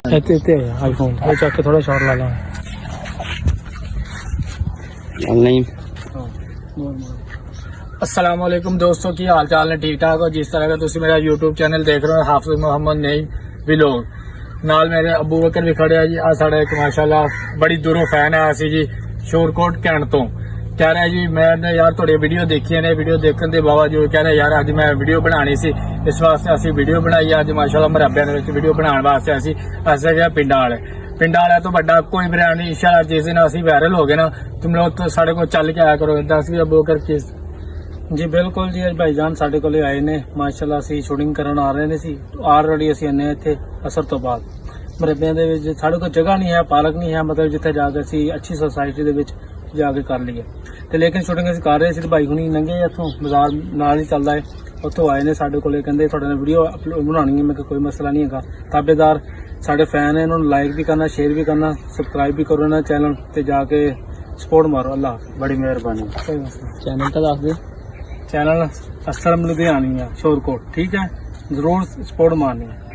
IPhone चक के थोड़ा shot ला ला नहीं। अस्सलाम वालेकुम दोस्तों, की हाल चाल ने ठीक ठाक हो। जिस तरह का तुम मेरा यूट्यूब चैनल देख रहे हो हाफिज मोहम्मद नईम व्लॉग नाल मेरे अबू बकर भी खड़े है जी। आ साढ़ा एक माशाल्लाह बड़ी दूरों फैन है असी जी शोरकोट कैंट तो कह रहा है जी मैं यार थोड़ी वीडियो देखी ने, वीडियो देखने के बावजूद कह रहे यार अज मैं वीडियो बनानी सी, इस वास्ते असी वीडियो बनाई अज माशाल्लाह मरब्बे वीडियो बनाने वास्ते अस गया पिंडा वाले तो बड़ा कोई ब्रांड नहीं। इंशाल्लाह जिस दिन असी वायरल हो गए ना तुम लोग तो साढ़े को चल के आया करो। दस भी अबू बकर किस जी बिल्कुल जी, भाईजान साढ़े को आए ने माशाल्लाह असी शूटिंग करन आ रहे ने सी ऑलरेडी असी आने इत्थे असर तो बाद मरब्बियां दे विच साढ़े को जगह नहीं है, पार्क नहीं है, मतलब जिथे जाके असी अच्छी सोसाइटी दे विच जाके कर लीए ते लेकिन शूटिंग असी कर रहे सी। भाई हुणी लंघे इत्थों बाजार नाल ही चलदा है, उत्थों आए ने साढ़े कोले कहंदे थोड़े नाल वीडियो अपलोड बनानी है। मैं कोई मसला नहीं है, ताबेदार साढ़े फैन है, इन्होंने लाइक भी करना, शेयर भी करना, सबसक्राइब भी करो ना चैनल ते जाके सपोर्ट मारो। अल्लाह बड़ी मेहरबानी। चैनल का दस दे, चैनल असलम लुधियानी है शोरकोट, ठीक है, जरूर सपोर्ट मारनी है।